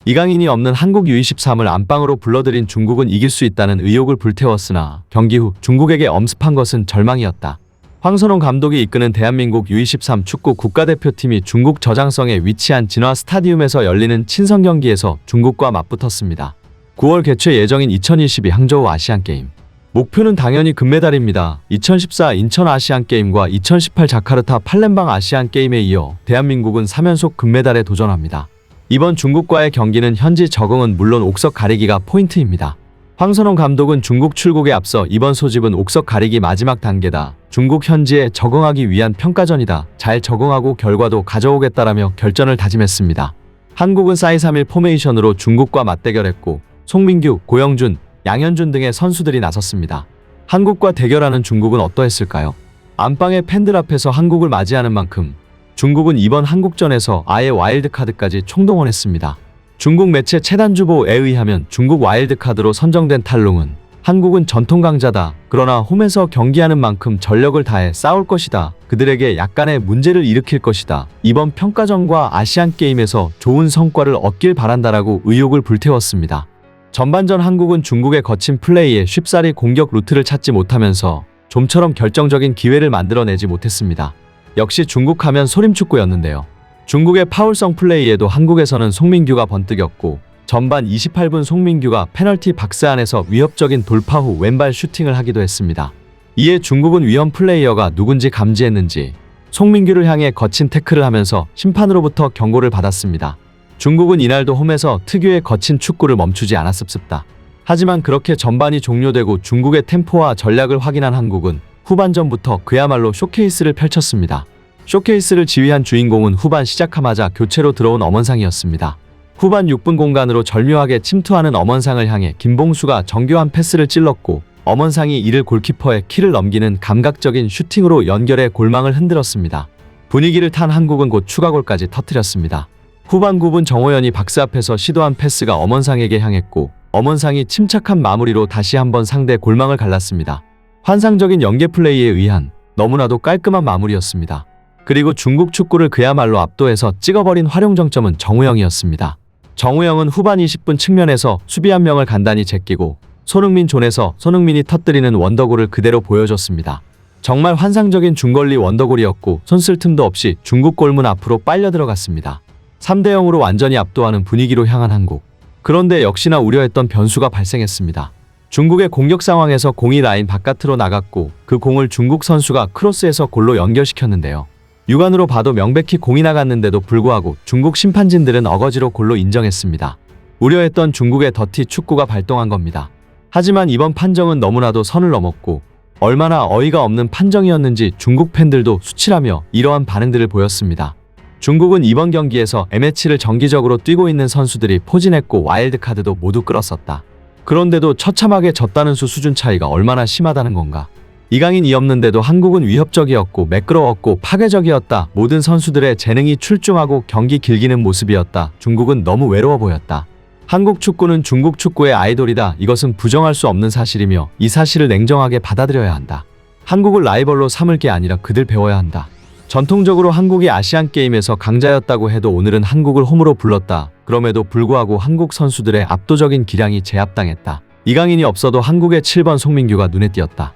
이강인이 없는 한국 U23을 안방으로 불러들인 중국은 이길 수 있다는 의욕을 불태웠으나 경기 후 중국에게 엄습한 것은 절망이었다. 황선홍 감독이 이끄는 대한민국 U23 축구 국가대표팀이 중국 저장성에 위치한 진화 스타디움에서 열리는 친선 경기에서 중국과 맞붙었습니다. 9월 개최 예정인 2022 항저우 아시안게임. 목표는 당연히 금메달입니다. 2014 인천 아시안게임과 2018 자카르타 팔렘방 아시안게임에 이어 대한민국은 3연속 금메달에 도전합니다. 이번 중국과의 경기는 현지 적응은 물론 옥석 가리기가 포인트입니다. 황선홍 감독은 중국 출국에 앞서 이번 소집은 옥석 가리기 마지막 단계다. 중국 현지에 적응하기 위한 평가전이다. 잘 적응하고 결과도 가져오겠다라며 결전을 다짐했습니다. 한국은 4-2-3-1 포메이션으로 중국과 맞대결했고 송민규, 고영준, 양현준 등의 선수들이 나섰습니다. 한국과 대결하는 중국은 어떠했을까요? 안방의 팬들 앞에서 한국을 맞이하는 만큼 중국은 이번 한국전에서 아예 와일드카드까지 총동원했습니다. 중국 매체 채단주보에 의하면 중국 와일드카드로 선정된 탈룽은 한국은 전통 강자다. 그러나 홈에서 경기하는 만큼 전력을 다해 싸울 것이다. 그들에게 약간의 문제를 일으킬 것이다. 이번 평가전과 아시안게임에서 좋은 성과를 얻길 바란다라고 의욕을 불태웠습니다. 전반전 한국은 중국의 거친 플레이에 쉽사리 공격 루트를 찾지 못하면서 좀처럼 결정적인 기회를 만들어내지 못했습니다. 역시 중국하면 소림축구였는데요. 중국의 파울성 플레이에도 한국에서는 송민규가 번뜩였고 전반 28분 송민규가 페널티 박스 안에서 위협적인 돌파 후 왼발 슈팅을 하기도 했습니다. 이에 중국은 위험 플레이어가 누군지 감지했는지 송민규를 향해 거친 태클을 하면서 심판으로부터 경고를 받았습니다. 중국은 이날도 홈에서 특유의 거친 축구를 멈추지 않았습니다. 하지만 그렇게 전반이 종료되고 중국의 템포와 전략을 확인한 한국은 후반전부터 그야말로 쇼케이스를 펼쳤습니다. 쇼케이스를 지휘한 주인공은 후반 시작하자마자 교체로 들어온 엄원상이었습니다. 후반 6분 공간으로 절묘하게 침투하는 엄원상을 향해 김봉수가 정교한 패스를 찔렀고 엄원상이 이를 골키퍼의 키를 넘기는 감각적인 슈팅으로 연결해 골망을 흔들었습니다. 분위기를 탄 한국은 곧 추가골까지 터뜨렸습니다. 후반 9분 정호연이 박스 앞에서 시도한 패스가 엄원상에게 향했고 엄원상이 침착한 마무리로 다시 한번 상대 골망을 갈랐습니다. 환상적인 연계 플레이에 의한 너무나도 깔끔한 마무리였습니다. 그리고 중국 축구를 그야말로 압도해서 찍어버린 활용정점은 정우영이었습니다. 정우영은 후반 20분 측면에서 수비 한 명을 간단히 제끼고 손흥민 존에서 손흥민이 터뜨리는 원더골을 그대로 보여줬습니다. 정말 환상적인 중거리 원더골이었고 손쓸 틈도 없이 중국 골문 앞으로 빨려 들어갔습니다. 3대0으로 완전히 압도하는 분위기로 향한 한국. 그런데 역시나 우려했던 변수가 발생했습니다. 중국의 공격 상황에서 공이 라인 바깥으로 나갔고 그 공을 중국 선수가 크로스해서 골로 연결시켰는데요. 육안으로 봐도 명백히 공이 나갔는데도 불구하고 중국 심판진들은 어거지로 골로 인정했습니다. 우려했던 중국의 더티 축구가 발동한 겁니다. 하지만 이번 판정은 너무나도 선을 넘었고 얼마나 어이가 없는 판정이었는지 중국 팬들도 수치라며 이러한 반응들을 보였습니다. 중국은 이번 경기에서 M매치를 정기적으로 뛰고 있는 선수들이 포진했고 와일드카드도 모두 끌었었다. 그런데도 처참하게 졌다는 수준 차이가 얼마나 심하다는 건가. 이강인이 없는데도 한국은 위협적이었고 매끄러웠고 파괴적이었다. 모든 선수들의 재능이 출중하고 경기 길기는 모습이었다. 중국은 너무 외로워 보였다. 한국 축구는 중국 축구의 아이돌이다. 이것은 부정할 수 없는 사실이며 이 사실을 냉정하게 받아들여야 한다. 한국을 라이벌로 삼을 게 아니라 그들 배워야 한다. 전통적으로 한국이 아시안게임에서 강자였다고 해도 오늘은 한국을 홈으로 불렀다. 그럼에도 불구하고 한국 선수들의 압도적인 기량이 제압당했다. 이강인이 없어도 한국의 7번 송민규가 눈에 띄었다.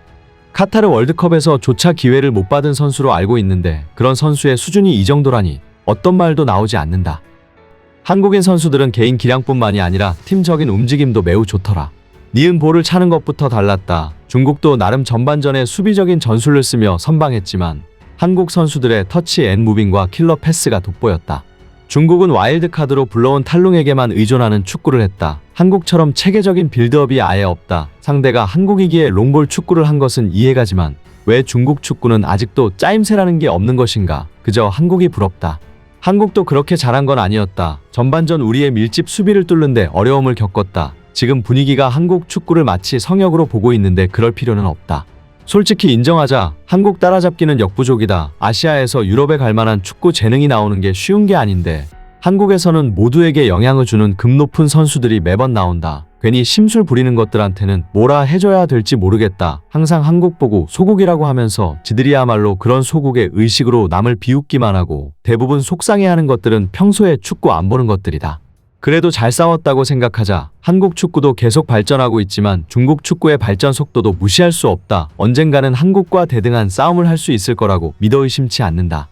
카타르 월드컵에서 조차 기회를 못 받은 선수로 알고 있는데 그런 선수의 수준이 이 정도라니 어떤 말도 나오지 않는다. 한국인 선수들은 개인 기량뿐만이 아니라 팀적인 움직임도 매우 좋더라. 니은 볼을 차는 것부터 달랐다. 중국도 나름 전반전에 수비적인 전술을 쓰며 선방했지만 한국 선수들의 터치 앤 무빙과 킬러 패스가 돋보였다. 중국은 와일드카드로 불러온 탈룽에게만 의존하는 축구를 했다. 한국처럼 체계적인 빌드업이 아예 없다. 상대가 한국이기에 롱볼 축구를 한 것은 이해가지만 왜 중국 축구는 아직도 짜임새라는 게 없는 것인가. 그저 한국이 부럽다. 한국도 그렇게 잘한 건 아니었다. 전반전 우리의 밀집 수비를 뚫는데 어려움을 겪었다. 지금 분위기가 한국 축구를 마치 성역으로 보고 있는데 그럴 필요는 없다. 솔직히 인정하자. 한국 따라잡기는 역부족이다. 아시아에서 유럽에 갈 만한 축구 재능이 나오는 게 쉬운 게 아닌데 한국에서는 모두에게 영향을 주는 급 높은 선수들이 매번 나온다. 괜히 심술 부리는 것들한테는 뭐라 해줘야 될지 모르겠다. 항상 한국 보고 소국이라고 하면서 지들이야말로 그런 소국의 의식으로 남을 비웃기만 하고 대부분 속상해하는 것들은 평소에 축구 안 보는 것들이다. 그래도 잘 싸웠다고 생각하자. 한국 축구도 계속 발전하고 있지만 중국 축구의 발전 속도도 무시할 수 없다. 언젠가는 한국과 대등한 싸움을 할 수 있을 거라고 믿어 의심치 않는다.